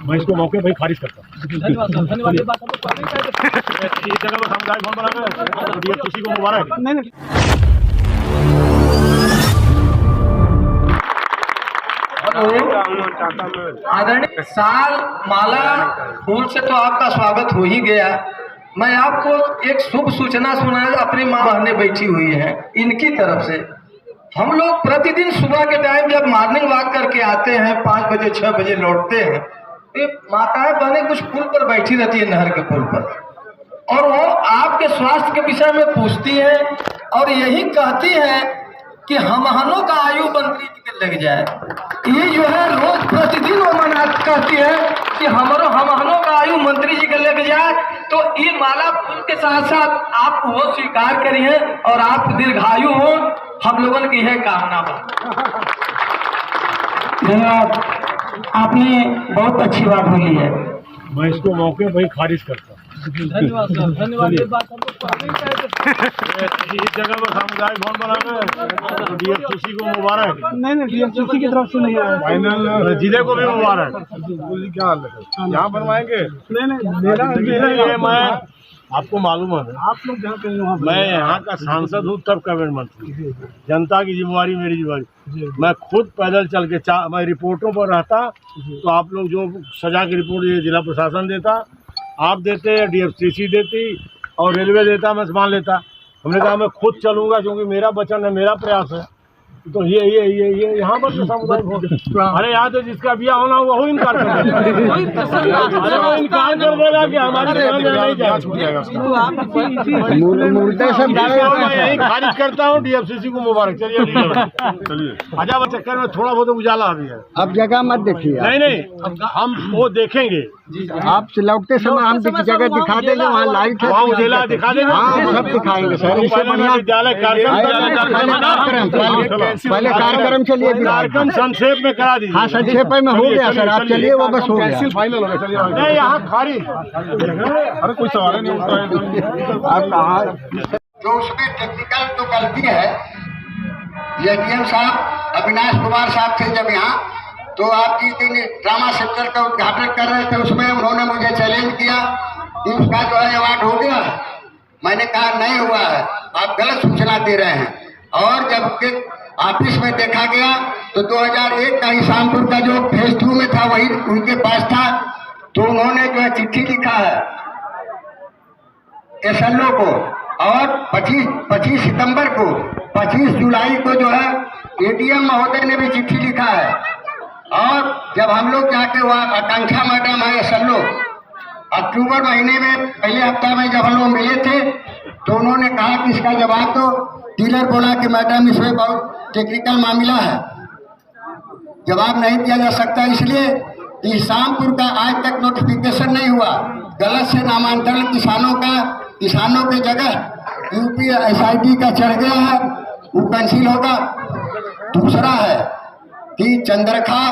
मैं इसको मौके पर खारिज करता हूँ। इस जगह पर सामुदायिक भवन बनाना किसी को मुबारक नहीं। आदरणीय साल माला फूल से तो आपका स्वागत हो ही गया। मैं आपको एक शुभ सूचना सुनाया, अपनी माँ बहनें बैठी हुई हैं, इनकी तरफ से हम लोग प्रतिदिन सुबह के टाइम जब मॉर्निंग वॉक करके आते हैं 5 बजे 6 बजे लौटते हैं, तो माताएं बहनें कुछ पुल पर बैठी रहती है, नहर के पुल पर, और वो आपके स्वास्थ्य के विषय में पूछती है और यही कहती है कि हमहनों का आयु मंत्री जी के लग जाए। ये जो है रोज प्रतिदिन वो मना कहती है कि हमहनों का आयु मंत्री जी के लग जाए। तो ये माला फूल के साथ साथ आप वो स्वीकार करिए और आप दीर्घायु हो, हम लोगों की है कामना बा। धन्यवाद, आपने बहुत अच्छी बात बोली है। मैं इसको मौके पर खारिज करता हूँ। धन्यवाद सर, धन्यवाद। इस जगह पर सामुदायिक भवन बनाना डीएफसीसी को मुबारक नहीं, डीएफसीसी की तरफ से नहीं आया, फाइनल जिले को भी मुबारक। क्या हाल है, यहाँ बनवाएंगे? नहीं, मैं आपको मालूम है आप लोग जहाँ कहीं वहाँ, मैं यहाँ का सांसद हूँ, तब कैबिनेट मंत्री, जनता की जिम्मेवारी मेरी जिम्मेवारी। मैं खुद पैदल चल के मैं रिपोर्टों पर रहता, तो आप लोग जो सजा की रिपोर्ट ये जिला प्रशासन देता, आप देते, डीएफसीसी देती और रेलवे देता, मैं संभाल लेता। हमने कहा मैं खुद चलूँगा क्योंकि मेरा वचन है, मेरा प्रयास है। तो ये यहाँ पर सामुदायिक भवन, अरे यहाँ तो जिसका ब्याह होना वो इनकार कर देगा, वो इनकार कर देगा कि हमारे नहीं जाएगा। मैं यही खारिज करता हूँ, डीएफसीसी को मुबारक। चलिए अजब चक्कर में थोड़ा बहुत उजाला अभी है। अब जगह मत देखिए। नहीं, हम वो देखेंगे, आप लौटते समय हम जगह दिखा देंगे, वहाँ लाइट है, वहाँ उजाला दिखा देंगे, हाँ सब दिखाएंगे सर। इससे बढ़िया विद्यालय पहले कार्यक्रम चलिए, कार्यक्रम संक्षेप में करा दीजिए। हाँ संक्षेप में हो गया सर, आप चलिए, वो बस हो गया, फाइनल हो गया। चलिए नहीं, यहाँ खारिज, अरे कोई सवाल नहीं उठता। आप कहा जो उसमें टेक्निकल तो गलती है, ये डीएम साहब अविनाश कुमार साहब थे जब यहाँ, तो आप जिस दिन ड्रामा सेंटर का उद्घाटन कर रहे थे उसमें उन्होंने मुझे चैलेंज किया कि उसका जो है अवार्ड हो गया। मैंने कहा नहीं हुआ है, आप गलत सूचना दे रहे हैं। और जब ऑफिस में देखा गया तो 2001 का ईसानपुर का जो फेज 2 में था वही उनके पास था, तो उन्होंने जो है चिट्ठी लिखा है एसएलओ को, और 25 सितंबर को, 25 जुलाई को जो है एडीएम महोदय ने भी चिट्ठी लिखा है। और जब हम लोग जाके वहाँ आकांक्षा मैडम है एसएलओ, अक्टूबर महीने में पहले हफ्ता में जब हम लोग मिले थे, तो उन्होंने कहा कि इसका जवाब तो डीलर बोला कि मैडम इसमें बहुत टेक्निकल मामला है, जवाब नहीं दिया जा सकता, इसलिए ईसानपुर का आज तक नोटिफिकेशन नहीं हुआ। गलत से नामांतरण किसानों के जगह यूपी एसआईटी का चढ़ गया है, वो कैंसिल होगा। दूसरा है कि चंद्रखा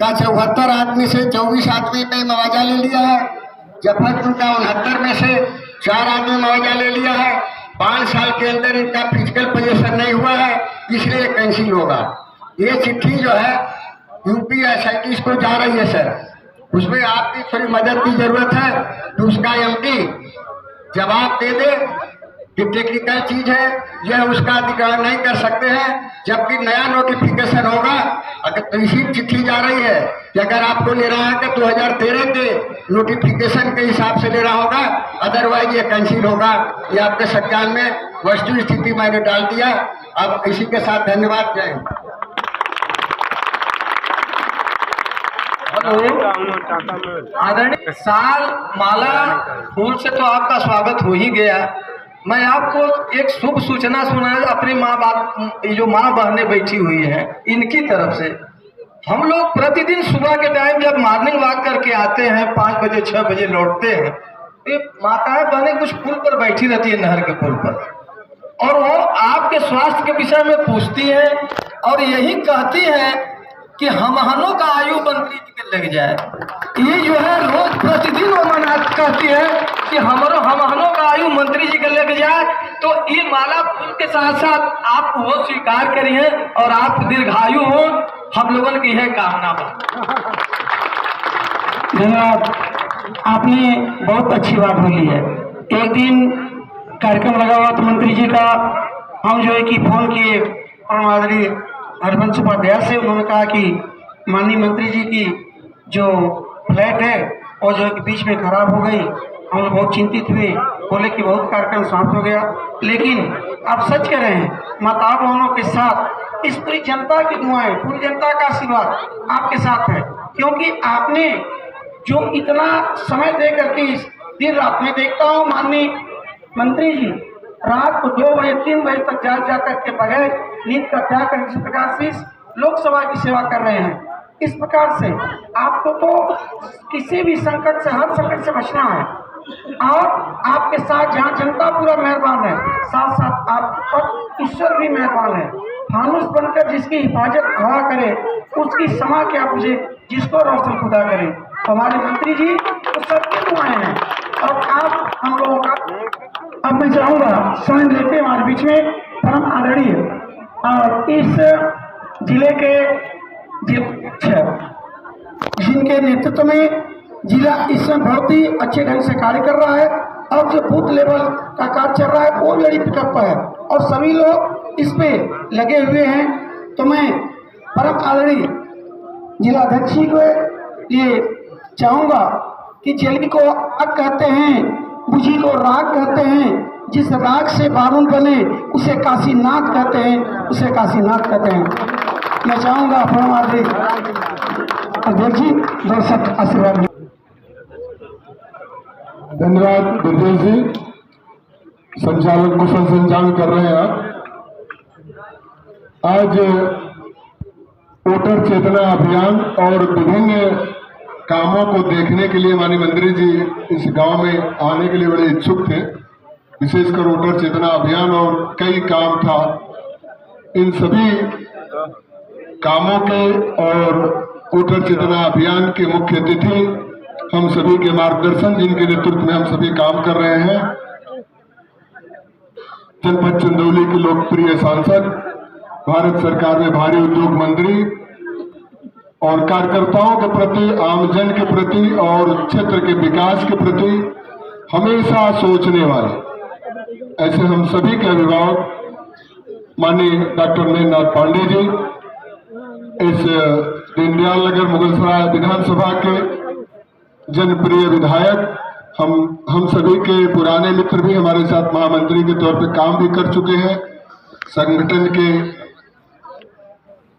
का 74 आदमी से 24 आदमी ने मुआवजा ले लिया है, जफरपुर का 69 में से 4 आदमी मुआवजा ले लिया है। 5 साल के अंदर इनका फिजिकल पोजीशन नहीं हुआ है, इसलिए कैंसिल होगा। ये चिट्ठी जो है यूपी एसआईटी को जा रही है सर, उसमें आपकी थोड़ी मदद की जरूरत है। तो उसका एमडी जवाब दे दे कि टेक्निकल चीज है, यह उसका अधिग्रहण नहीं कर सकते हैं, जबकि नया नोटिफिकेशन होगा। अगर तो इसी चिट्ठी जा रही है कि अगर आपको ले रहा है कि 2013 के नोटिफिकेशन के हिसाब से ले रहा होगा, अदरवाइज ये कैंसिल होगा। ये आपके संज्ञान में वस्तु स्थिति मैंने डाल दिया। अब इसी के साथ धन्यवाद। जय हिंद। आदरणीय साल माला फूल से तो आपका स्वागत हो ही गया। मैं आपको एक शुभ सूचना सुनाया, अपनी जो माँ बहनें बैठी हुई हैं, इनकी तरफ से हम लोग प्रतिदिन सुबह के टाइम जब मॉर्निंग वॉक करके आते हैं 5 बजे 6 बजे लौटते हैं, तो माताएं बहनें कुछ पुल पर बैठी रहती है, नहर के पुल पर, और वो आपके स्वास्थ्य के विषय में पूछती है और यही कहती है कि हमहनों का आयु मंत्री जी के लग जाए। ये जो है रोज प्रतिदिन वो मना कहती है कि हमहनों का आयु मंत्री जी के लग जाए। तो ये माला फूल के साथ साथ आप वो स्वीकार करिए और आप दीर्घायु हो, हम लोगों की है कामना बा। धन्यवाद। आपने बहुत अच्छी बात बोली है। एक दिन कार्यक्रम लगा हुआ था मंत्री जी का, हम जो है कि फोन किए और आदरणीय हरिवंश उपाध्याय से, उन्होंने कहा कि माननीय मंत्री जी की जो फ्लैट है और जो है कि बीच में खराब हो गई। हम लोग बहुत चिंतित हुए, बोले कि बहुत कार्यक्रम समाप्त हो गया। लेकिन आप सच कह रहे हैं, माता बहनों के साथ इस पूरी जनता की दुआएं, पूरी जनता का आशीर्वाद आपके साथ है, क्योंकि आपने जो इतना समय दे करके इस दिन रात में देखता हूँ माननीय मंत्री जी रात को 2 बजे 3 बजे तक जा करके बगैर नींद का त्याग कर इस प्रकार से इस लोकसभा की सेवा कर रहे हैं। इस प्रकार से आपको तो किसी भी संकट से, हर संकट से बचना है और आपके साथ जहाँ जनता पूरा मेहरबान है, साथ साथ आप पर ईश्वर भी मेहरबान है। फानुस बनकर जिसकी हिफाजत हवा करे, उसकी समा के आप मुझे जिसको रोशन खुदा करे। तो हमारे मंत्री जी तो सबके दुआएं हैं और आप हम लोगों का। अब मैं चाहूँगा समय लेते हमारे बीच में परम आदरणीय और इस जिले के जिनके नेतृत्व में जिला इस समय बहुत ही अच्छे ढंग से कार्य कर रहा है और जो बूथ लेवल का कार्य चल रहा है वो बड़ी पिकअप है और सभी लोग इस पे लगे हुए हैं। तो मैं परम आदरणीय जिला अध्यक्ष जी को ये चाहूँगा कि जली को आग कहते हैं, बुझी को राग कहते हैं, जिस राग से बारूद बने उसे काशीनाथ कहते हैं, उसे काशीनाथ कहते हैं। मैं चाहूँगा परम आदरणीय अध्यक्ष जी दर्शक आशीर्वाद। धन्यवाद दुर्जय जी, संचालक कुशल संचालन कर रहे हैं आप। आज वोटर चेतना अभियान और विभिन्न कामों को देखने के लिए माननीय मंत्री जी इस गांव में आने के लिए बड़े इच्छुक थे। विशेषकर वोटर चेतना अभियान और कई काम था, इन सभी कामों के और वोटर चेतना अभियान के मुख्य अतिथि हम सभी के मार्गदर्शन, जिनके नेतृत्व में हम सभी काम कर रहे हैं, जनपद चंदौली के लोकप्रिय सांसद, भारत सरकार में भारी उद्योग मंत्री और कार्यकर्ताओं के प्रति, आमजन के प्रति और क्षेत्र के विकास के प्रति हमेशा सोचने वाले ऐसे हम सभी के अभिभावक माननीय डॉक्टर महेंद्रनाथ पांडे जी, इस दीनदयाल नगर मुगलसराय विधानसभा के जनप्रिय विधायक, हम सभी के पुराने मित्र भी हमारे साथ महामंत्री के तौर पे काम भी कर चुके हैं। संगठन के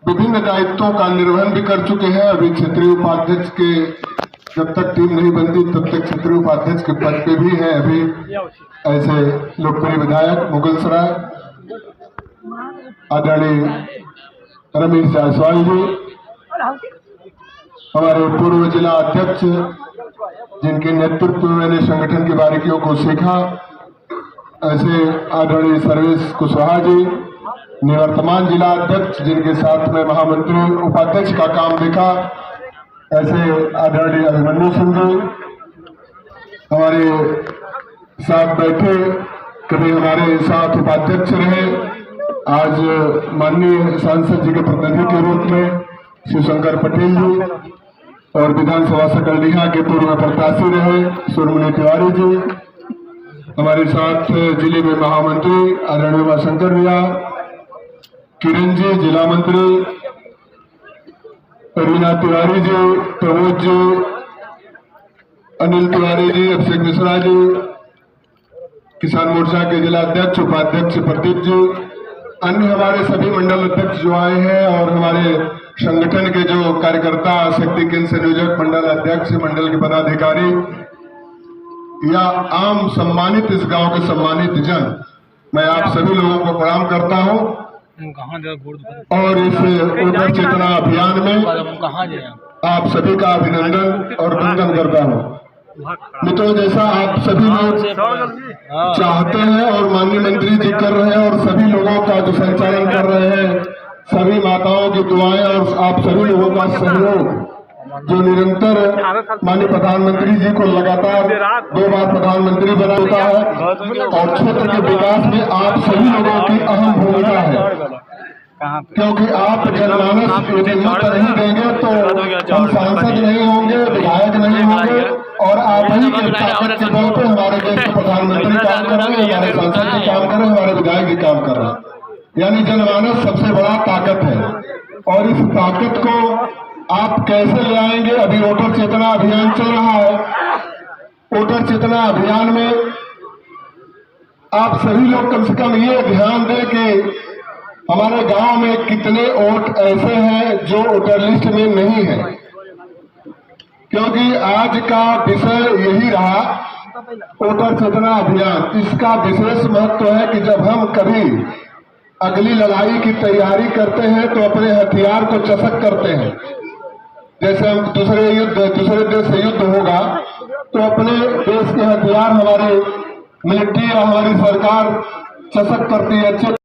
विभिन्न दायित्वों का निर्वहन भी कर चुके हैं। अभी क्षेत्रीय उपाध्यक्ष के जब तक टीम नहीं बनती तब तक क्षेत्रीय उपाध्यक्ष के पद पे भी हैं अभी ऐसे लोकप्रिय विधायक मुगलसराय आदरणीय रमेश जायसवाल जी, हमारे पूर्व जिला अध्यक्ष जिनके नेतृत्व में मैंने संगठन की बारीकियों को सीखा, ऐसे आदरणीय सर्वेश कुशवाहा जी, निवर्तमान जिला अध्यक्ष जिनके साथ में महामंत्री उपाध्यक्ष का काम देखा, ऐसे आदरणीय अभिमन्यु सिंह जी, हमारे साथ बैठे, कभी हमारे साथ उपाध्यक्ष रहे, आज माननीय सांसद जी के प्रतिनिधि के रूप में शिवशंकर पटेल जी और विधानसभा सकलडीहा के पूर्व प्रत्याशी रहे सुरमणि तिवारी जी, हमारे साथ जिले में महामंत्री आदरणीय उमाशंकर भैया, किरण जी जिला मंत्री, रीना तिवारी जी, प्रमोद जी, अनिल तिवारी जी, अभिषेक मिश्रा जी, किसान मोर्चा के जिला अध्यक्ष उपाध्यक्ष प्रदीप जी, अन्य हमारे सभी मंडल अध्यक्ष जो आए हैं और हमारे संगठन के जो कार्यकर्ता, शक्ति केंद्र संयोजक, मंडल अध्यक्ष, मंडल के पदाधिकारी या आम सम्मानित इस गांव के सम्मानित जन, मैं आप सभी लोगों को प्रणाम करता हूं और इस वोटर चेतना अभियान में आप सभी का अभिनंदन और वंदन करता हूं। मित्रों, जैसा आप सभी लोग चाहते हैं और माननीय मंत्री जी कर रहे हैं और सभी लोगों का जो संचालन कर रहे हैं, सभी माताओं की दुआएं और आप सभी लोगों का सहयोग जो निरंतर माननीय प्रधानमंत्री जी को लगातार 2 बार प्रधानमंत्री बना होता है और क्षेत्र के विकास में आप सभी लोगों की अहम भूमिका है, क्योंकि आप जनमानस यदि मत नहीं देंगे तो हम सांसद नहीं होंगे, विधायक नहीं होंगे, एक ताकत के तौर पे हमारे देश के प्रधानमंत्री काम कर रहे हैं, हमारे सांसद जी काम कर रहे हैं, हमारे विधायक जी काम कर रहे हैं। यानी जनमानस सबसे बड़ा ताकत है और इस ताकत को आप कैसे ले आएंगे? अभी वोटर चेतना अभियान चल रहा है। वोटर चेतना अभियान में आप सभी लोग कम से कम ये ध्यान दें कि हमारे गांव में कितने वोट ऐसे हैं जो वोटर लिस्ट में नहीं है, क्योंकि आज का विषय यही रहा वोटर चेतना अभियान। इसका विशेष महत्व है कि जब हम कभी अगली लड़ाई की तैयारी करते हैं तो अपने हथियार को चसक करते हैं। जैसे हम दूसरे देश से युद्ध होगा तो अपने देश के हथियार हमारे मिलिट्री या हमारी सरकार चसक करती है।